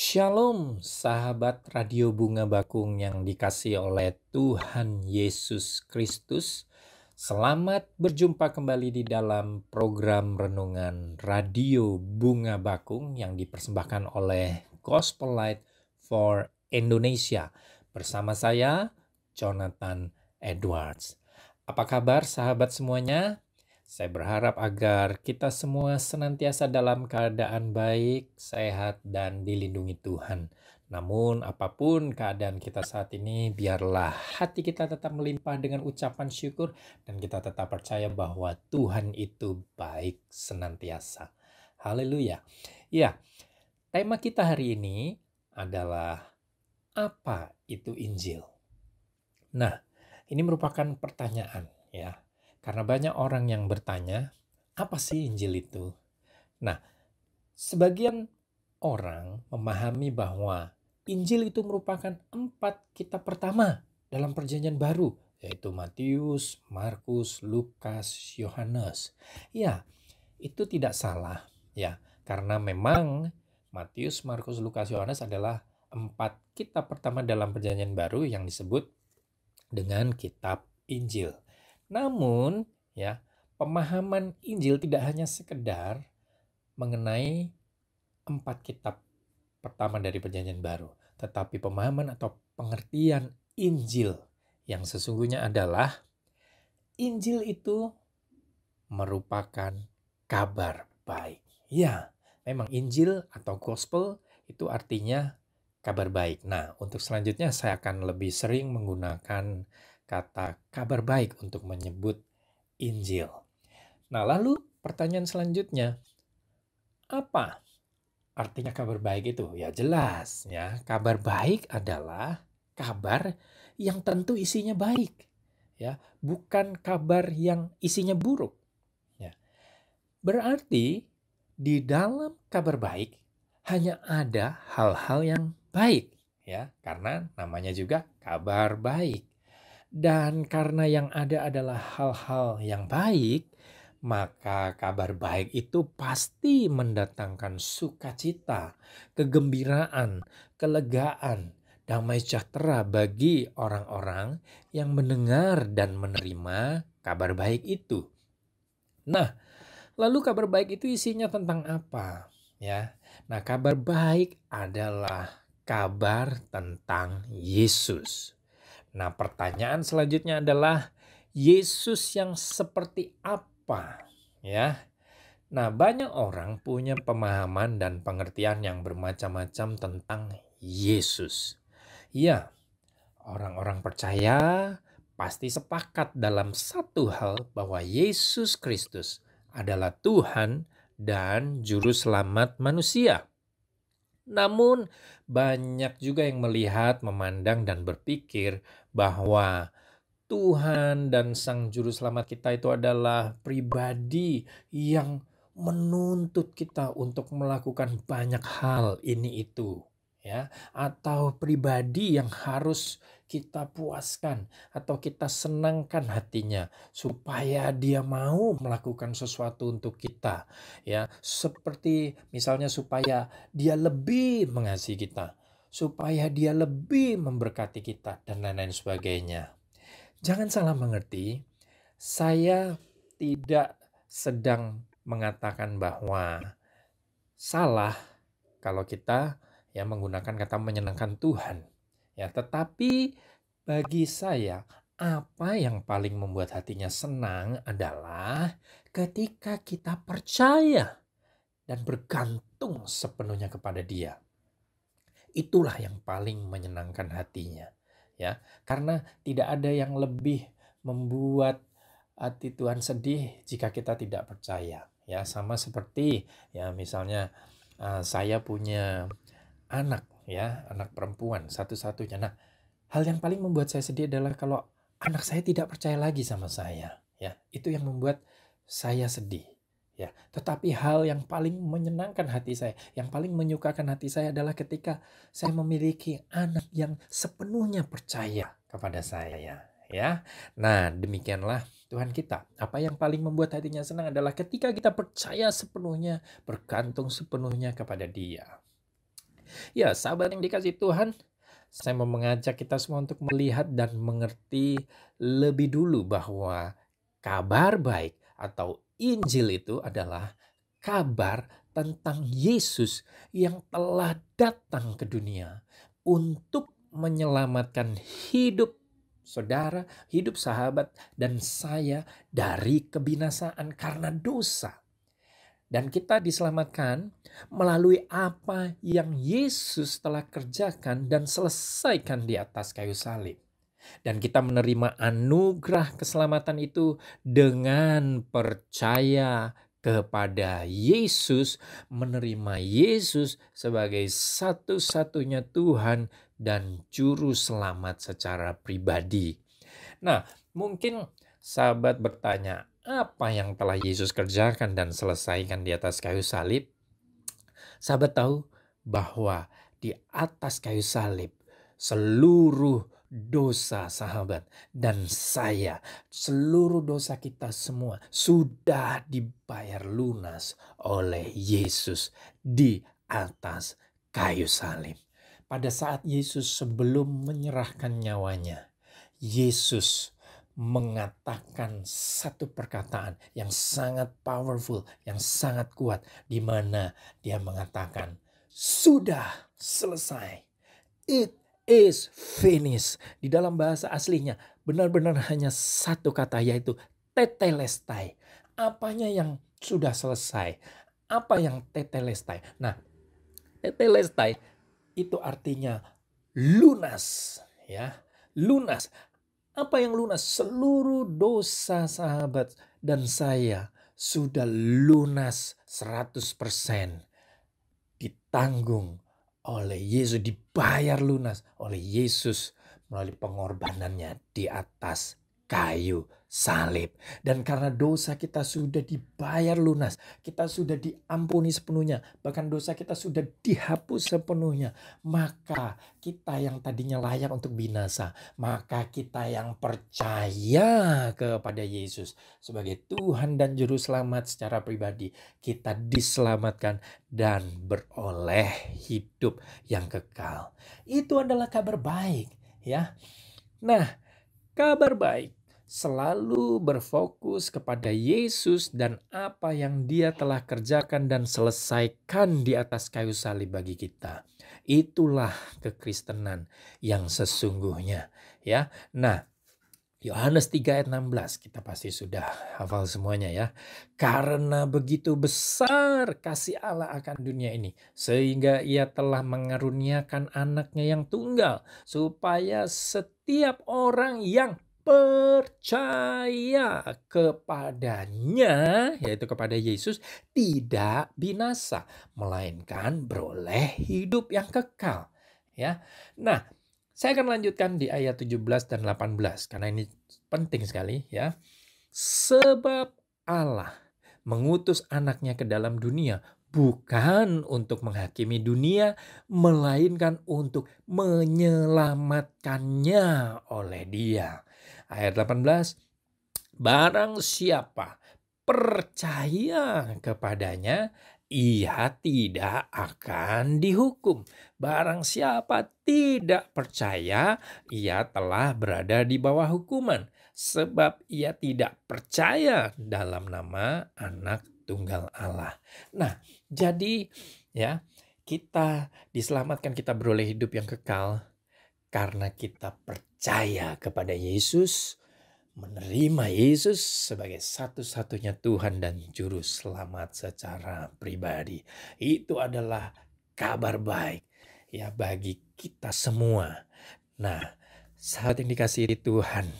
Shalom, sahabat Radio Bunga Bakung yang dikasihi oleh Tuhan Yesus Kristus. Selamat berjumpa kembali di dalam program renungan Radio Bunga Bakung yang dipersembahkan oleh Gospel Light for Indonesia. Bersama saya, Jonathan Edwards. Apa kabar sahabat semuanya? Saya berharap agar kita semua senantiasa dalam keadaan baik, sehat, dan dilindungi Tuhan. Namun apapun keadaan kita saat ini, biarlah hati kita tetap melimpah dengan ucapan syukur dan kita tetap percaya bahwa Tuhan itu baik senantiasa. Haleluya. Ya, tema kita hari ini adalah apa itu Injil? Nah, ini merupakan pertanyaan ya. Karena banyak orang yang bertanya, apa sih Injil itu? Nah, sebagian orang memahami bahwa Injil itu merupakan 4 kitab pertama dalam Perjanjian Baru, yaitu Matius, Markus, Lukas, Yohanes. Ya, itu tidak salah ya, karena memang Matius, Markus, Lukas, Yohanes adalah 4 kitab pertama dalam Perjanjian Baru yang disebut dengan kitab Injil. Namun, ya, pemahaman Injil tidak hanya sekedar mengenai 4 kitab pertama dari Perjanjian Baru, tetapi pemahaman atau pengertian Injil yang sesungguhnya adalah Injil itu merupakan kabar baik. Ya, memang Injil atau Gospel itu artinya kabar baik. Nah, untuk selanjutnya saya akan lebih sering menggunakan kata kabar baik untuk menyebut Injil. Nah, lalu pertanyaan selanjutnya, apa artinya kabar baik itu? Ya jelas ya, kabar baik adalah kabar yang tentu isinya baik. Ya, bukan kabar yang isinya buruk. Ya. Berarti di dalam kabar baik hanya ada hal-hal yang baik, ya, karena namanya juga kabar baik. Dan karena yang ada adalah hal-hal yang baik, maka kabar baik itu pasti mendatangkan sukacita, kegembiraan, kelegaan, damai sejahtera bagi orang-orang yang mendengar dan menerima kabar baik itu. Nah, lalu kabar baik itu isinya tentang apa? Ya. Nah, kabar baik adalah kabar tentang Yesus. Nah, pertanyaan selanjutnya adalah Yesus yang seperti apa? Ya. Nah, banyak orang punya pemahaman dan pengertian yang bermacam-macam tentang Yesus. Ya, orang-orang percaya pasti sepakat dalam satu hal bahwa Yesus Kristus adalah Tuhan dan Juru Selamat manusia. Namun banyak juga yang melihat, memandang, dan berpikir bahwa Tuhan dan Sang Juru Selamat kita itu adalah pribadi yang menuntut kita untuk melakukan banyak hal ini itu, ya, atau pribadi yang harus kita puaskan atau kita senangkan hatinya supaya dia mau melakukan sesuatu untuk kita, ya, seperti misalnya supaya dia lebih mengasihi kita, supaya dia lebih memberkati kita dan lain-lain sebagainya. Jangan salah mengerti, saya tidak sedang mengatakan bahwa salah kalau kita ya menggunakan kata menyenangkan Tuhan. Ya, tetapi bagi saya apa yang paling membuat hatinya senang adalah ketika kita percaya dan bergantung sepenuhnya kepada Dia. Itulah yang paling menyenangkan hatinya. Ya, karena tidak ada yang lebih membuat hati Tuhan sedih jika kita tidak percaya. Ya, sama seperti ya misalnya saya punya anak ya, anak perempuan satu-satunya. Nah, hal yang paling membuat saya sedih adalah kalau anak saya tidak percaya lagi sama saya. Ya, itu yang membuat saya sedih. Ya, tetapi hal yang paling menyenangkan hati saya, yang paling menyukakan hati saya adalah ketika saya memiliki anak yang sepenuhnya percaya kepada saya, ya. Nah, demikianlah Tuhan kita. Apa yang paling membuat hatinya senang adalah ketika kita percaya sepenuhnya, bergantung sepenuhnya kepada Dia. Ya, sahabat yang dikasih Tuhan, saya mau mengajak kita semua untuk melihat dan mengerti lebih dulu bahwa kabar baik atau Injil itu adalah kabar tentang Yesus yang telah datang ke dunia untuk menyelamatkan hidup saudara, hidup sahabat, dan saya dari kebinasaan karena dosa. Dan kita diselamatkan melalui apa yang Yesus telah kerjakan dan selesaikan di atas kayu salib. Dan kita menerima anugerah keselamatan itu dengan percaya kepada Yesus, menerima Yesus sebagai satu-satunya Tuhan dan Juru Selamat secara pribadi. Nah, mungkin sahabat bertanya, apa yang telah Yesus kerjakan dan selesaikan di atas kayu salib? Sahabat tahu bahwa di atas kayu salib seluruh dosa sahabat dan saya, seluruh dosa kita semua sudah dibayar lunas oleh Yesus di atas kayu salib. Pada saat Yesus sebelum menyerahkan nyawanya, Yesus mengatakan satu perkataan yang sangat powerful, yang sangat kuat, di mana dia mengatakan, sudah selesai. It is finished. Di dalam bahasa aslinya benar-benar hanya satu kata, yaitu tetelestai. Apanya yang sudah selesai? Apa yang tetelestai? Nah, tetelestai itu artinya lunas, ya. Lunas. Apa yang lunas? Seluruh dosa sahabat dan saya sudah lunas 100%. Ditanggung oleh Yesus, dibayar lunas oleh Yesus melalui pengorbanannya di atas kayu salib. Dan karena dosa kita sudah dibayar lunas, kita sudah diampuni sepenuhnya, bahkan dosa kita sudah dihapus sepenuhnya, maka kita yang tadinya layak untuk binasa, maka kita yang percaya kepada Yesus sebagai Tuhan dan Juru Selamat secara pribadi, kita diselamatkan dan beroleh hidup yang kekal. Itu adalah kabar baik, ya. Nah, kabar baik selalu berfokus kepada Yesus dan apa yang Dia telah kerjakan dan selesaikan di atas kayu salib bagi kita. Itulah kekristenan yang sesungguhnya, ya. Nah, Yohanes 3 ayat 16 kita pasti sudah hafal semuanya, ya. Karena begitu besar kasih Allah akan dunia ini, sehingga Ia telah mengaruniakan anaknya yang tunggal, supaya setiap orang yang percaya kepadanya, yaitu kepada Yesus, tidak binasa, melainkan beroleh hidup yang kekal, ya. Nah, saya akan lanjutkan di ayat 17 dan 18 karena ini penting sekali, ya. Sebab Allah mengutus anaknya ke dalam dunia bukan untuk menghakimi dunia, melainkan untuk menyelamatkannya oleh Dia. Ayat 18, barang siapa percaya kepadanya, ia tidak akan dihukum. Barang siapa tidak percaya, ia telah berada di bawah hukuman, sebab ia tidak percaya dalam nama Anak Tunggal Allah. Nah, jadi ya, kita diselamatkan, kita beroleh hidup yang kekal karena kita percaya kepada Yesus, menerima Yesus sebagai satu-satunya Tuhan dan Juru Selamat secara pribadi. Itu adalah kabar baik, ya, bagi kita semua. Nah, saat yang dikasihi Tuhan,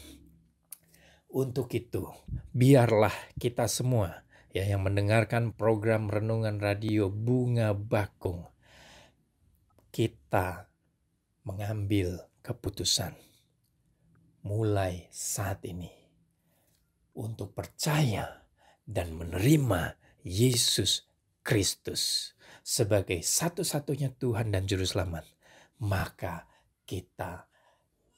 untuk itu biarlah kita semua, ya, yang mendengarkan program Renungan Radio Bunga Bakung, kita mengambil keputusan mulai saat ini untuk percaya dan menerima Yesus Kristus sebagai satu-satunya Tuhan dan Juru Selamat. Maka kita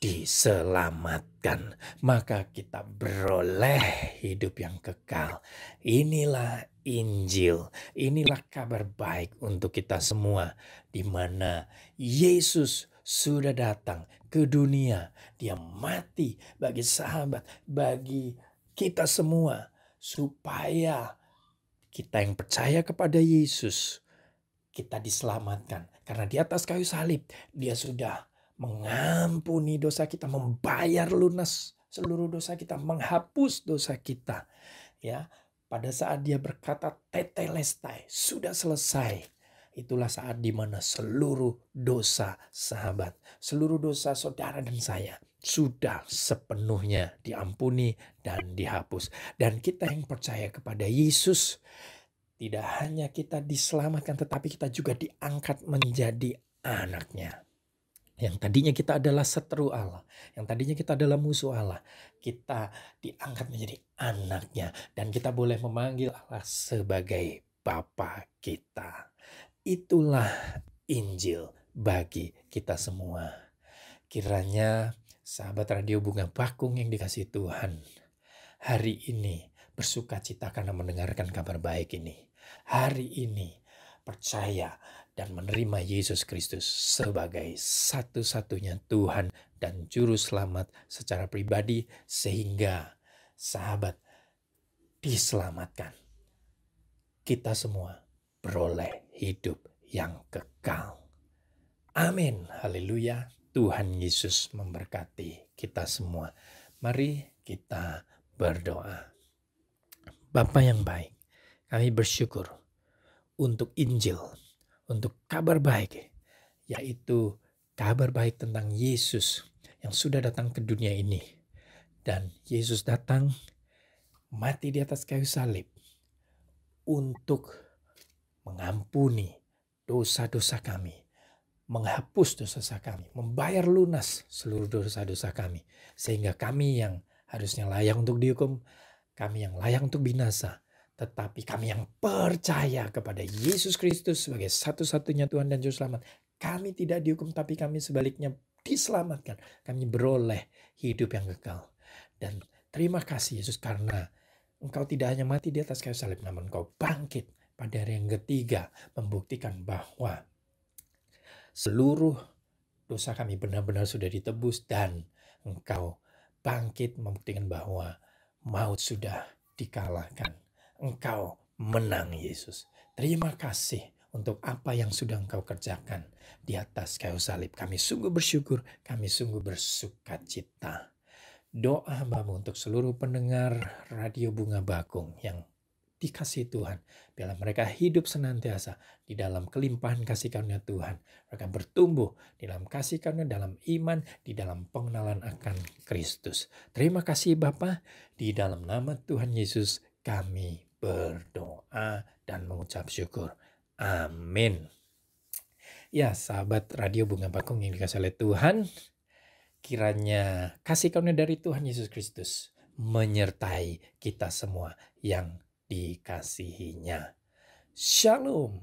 diselamatkan, maka kita beroleh hidup yang kekal. Inilah Injil, inilah kabar baik untuk kita semua, di mana Yesus sudah datang ke dunia. Dia mati bagi sahabat, bagi kita semua, supaya kita yang percaya kepada Yesus, kita diselamatkan. Karena di atas kayu salib, dia sudah mengampuni dosa kita, membayar lunas seluruh dosa kita, menghapus dosa kita. Ya, pada saat dia berkata tetelestai, sudah selesai. Itulah saat dimana seluruh dosa sahabat, seluruh dosa saudara dan saya sudah sepenuhnya diampuni dan dihapus. Dan kita yang percaya kepada Yesus, tidak hanya kita diselamatkan, tetapi kita juga diangkat menjadi anaknya. Yang tadinya kita adalah seteru Allah, yang tadinya kita adalah musuh Allah, kita diangkat menjadi anaknya. Dan kita boleh memanggil Allah sebagai Bapa kita. Itulah Injil bagi kita semua. Kiranya sahabat Radio Bunga Bakung yang dikasihi Tuhan, hari ini bersukacita karena mendengarkan kabar baik ini. Hari ini percaya dan menerima Yesus Kristus sebagai satu-satunya Tuhan dan Juru Selamat secara pribadi, sehingga sahabat diselamatkan. Kita semua beroleh hidup yang kekal. Amin. Haleluya. Tuhan Yesus memberkati kita semua. Mari kita berdoa. Bapa yang baik, kami bersyukur untuk Injil, untuk kabar baik, yaitu kabar baik tentang Yesus yang sudah datang ke dunia ini. Dan Yesus datang mati di atas kayu salib untuk mengampuni dosa-dosa kami, menghapus dosa-dosa kami, membayar lunas seluruh dosa-dosa kami, sehingga kami yang harusnya layak untuk dihukum, kami yang layak untuk binasa, tetapi kami yang percaya kepada Yesus Kristus sebagai satu-satunya Tuhan dan Juru Selamat, kami tidak dihukum, tapi kami sebaliknya diselamatkan. Kami beroleh hidup yang kekal. Dan terima kasih Yesus, karena Engkau tidak hanya mati di atas kayu salib, namun Engkau bangkit pada hari yang ketiga, membuktikan bahwa seluruh dosa kami benar-benar sudah ditebus, dan Engkau bangkit membuktikan bahwa maut sudah dikalahkan. Engkau menang Yesus. Terima kasih untuk apa yang sudah Engkau kerjakan di atas kayu salib. Kami sungguh bersyukur, kami sungguh bersukacita. Doa hamba-Mu untuk seluruh pendengar Radio Bunga Bakung yang dikasihi Tuhan, biarlah mereka hidup senantiasa di dalam kelimpahan kasih karunia Tuhan. Mereka bertumbuh di dalam kasih karunia, dalam iman, di dalam pengenalan akan Kristus. Terima kasih Bapa, di dalam nama Tuhan Yesus kami berdoa dan mengucap syukur. Amin. Ya, sahabat Radio Bunga Bakung yang dikasihi oleh Tuhan, kiranya kasih karunia dari Tuhan Yesus Kristus menyertai kita semua yang dikasihinya. Shalom.